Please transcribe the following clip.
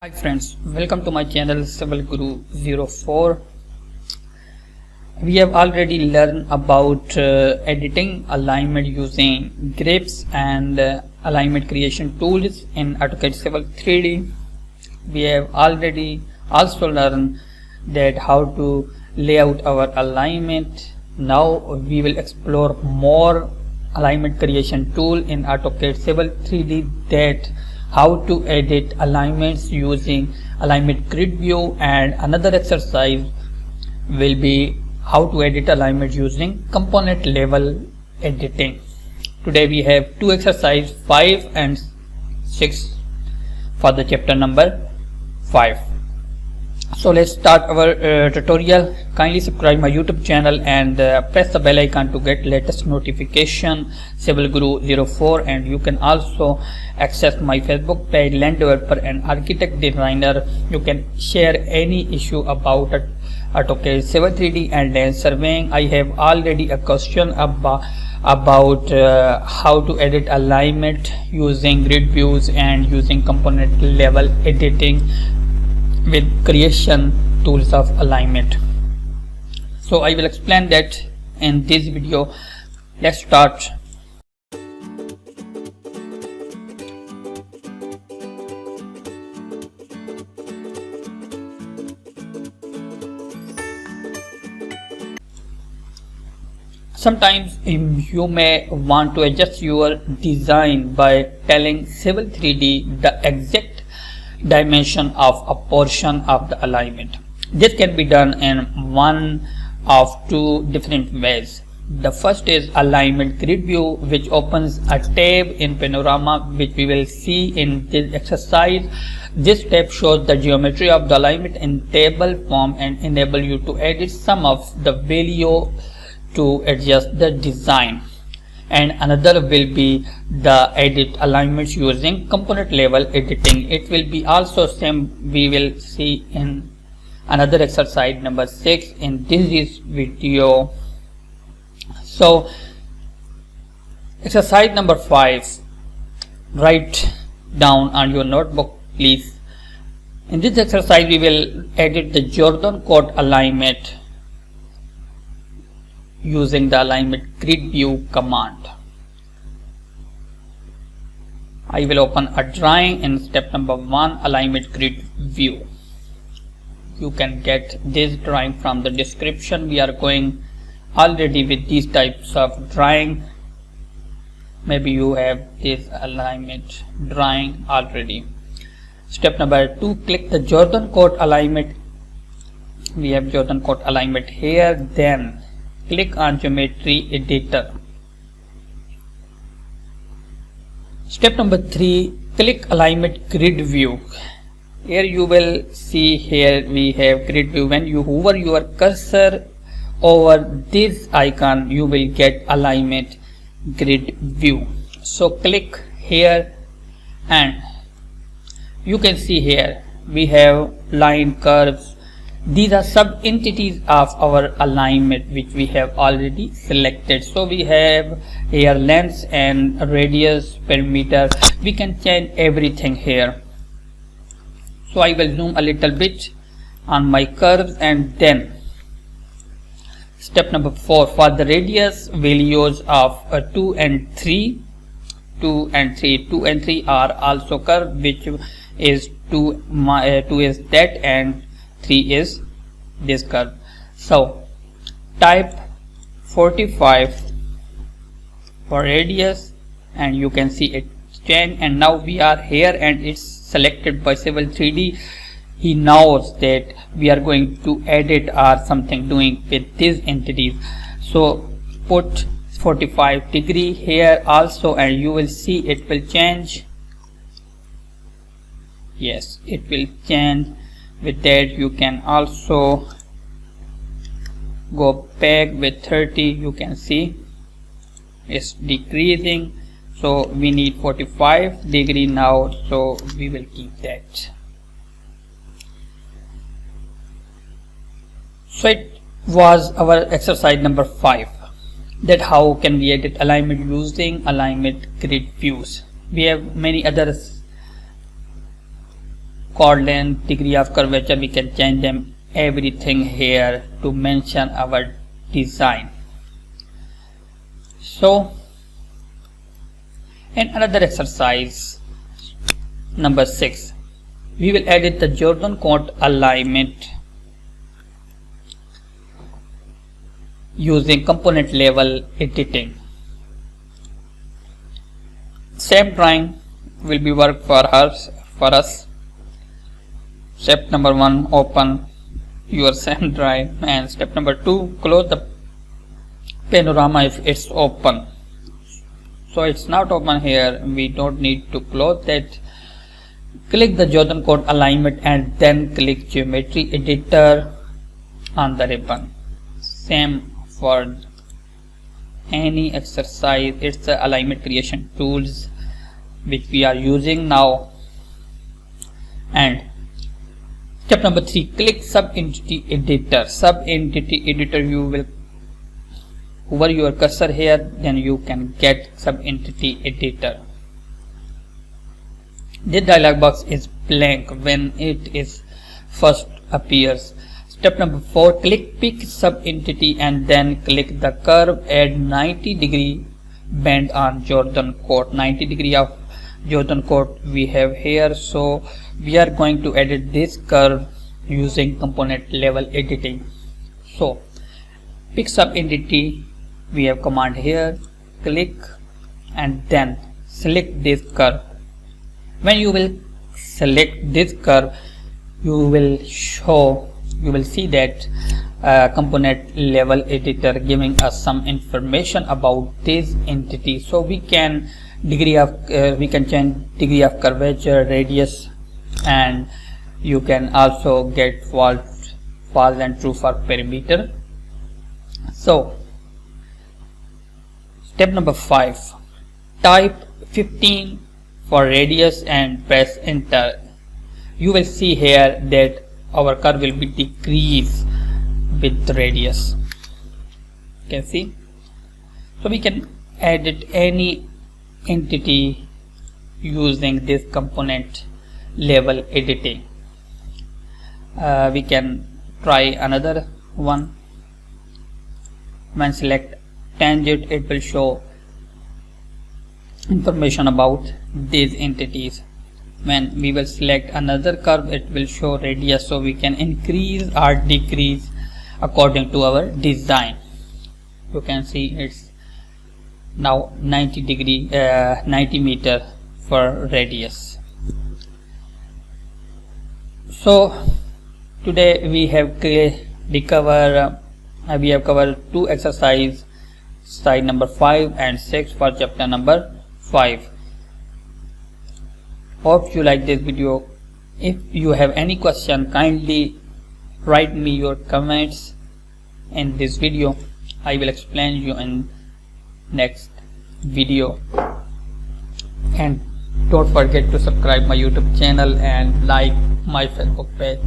Hi friends, welcome to my channel Civil Guru 04. We have already learned about editing alignment using grips and alignment creation tools in AutoCAD Civil 3D. We have already also learned that how to lay out our alignment. Now we will explore more alignment creation tool in AutoCAD Civil 3D, that how to edit alignments using alignment grid view, and another exercise will be how to edit alignment using component level editing. Today we have two exercises 5 and 6 for the chapter number 5. So let's start our tutorial. Kindly subscribe my YouTube channel and press the bell icon to get latest notification Civil Guru 04, and you can also access my Facebook page Land Developer and Architect Designer. You can share any issue about AutoCAD Civil 3D and land surveying. I have already a question about how to edit alignment using grid views and using component level editing with creation tools of alignment. So I will explain that in this video. Let's start. Sometimes you may want to adjust your design by telling Civil 3D the exact dimension of a portion of the alignment. This can be done in one of two different ways. The first is alignment grid view, which opens a tab in panorama, which we will see in this exercise. This tab shows the geometry of the alignment in table form and enable you to edit some of the value to adjust the design. And another will be the edit alignments using component level editing. It will be also same we will see in another exercise number 6 in this video. So exercise number 5, write down on your notebook please. In this exercise we will edit the Jordan code alignment using the alignment grid view command. I will open a drawing in step number 1, alignment grid view. You can get this drawing from the description. We are going already with these types of drawing. Maybe you have this alignment drawing already. Step number 2, click the Jordan code alignment. We have Jordan code alignment here. Then click on geometry editor. Step number 3, click alignment grid view. Here you will see, here we have grid view. When you hover your cursor over this icon, you will get alignment grid view. So click here and you can see here we have line, curves. These are sub entities of our alignment which we have already selected. So we have here length and radius, perimeter. We can change everything here. So I will zoom a little bit on my curves, and then step number 4, for the radius values of 2 and 3. 2 and 3 are also curve, which is 2 is that and 3 is this curve. So type 45 for radius and you can see it change, and now we are here and it's selected by Civil 3D. He knows that we are going to edit or something doing with these entities. So put 45 degree here also and you will see it will change. Yes, it will change. With that you can also go back with 30. You can see it's decreasing, so we need 45 degree now, so we will keep that. So it was our exercise number 5, that how can we edit alignment using alignment grid views. We have many other coordinate, degree of curvature, we can change them everything here to mention our design. So in another exercise number 6, we will edit the Jordan code alignment using component level editing. Same drawing will be work for us. Step number 1, open your same drive, and step number 2, close the panorama if it's open. So it's not open here, we don't need to close that. Click the Jordan code alignment and then click geometry editor on the ribbon. Same for any exercise, it's the alignment creation tools which we are using now. And step number 3, click sub entity editor. Sub entity editor, you will hover your cursor here, then you can get sub entity editor. This dialog box is blank when it is first appears. Step number 4, click pick sub entity and then click the curve, add 90-degree bend on Jordan code. 90 degree of Jordan code we have here, so we are going to edit this curve using component level editing. So pick sub entity, we have command here, click and then select this curve. When you will select this curve, you will see that component level editor giving us some information about this entity. So we can change degree of curvature, radius, and you can also get false and true for perimeter. So step number 5, type 15 for radius and press enter. You will see here that our curve will be decreased with the radius. You can see. So we can edit any entity using this component level editing. We can try another one. When select tangent, it will show information about these entities. When we will select another curve, it will show radius, so we can increase or decrease according to our design. You can see it's now 90 meter for radius. So today we have covered 2 exercises, slide number 5 and 6 for chapter number 5. Hope you like this video. If you have any question, kindly write me your comments in this video. I will explain you in next video. And don't forget to subscribe my YouTube channel and like my Facebook page.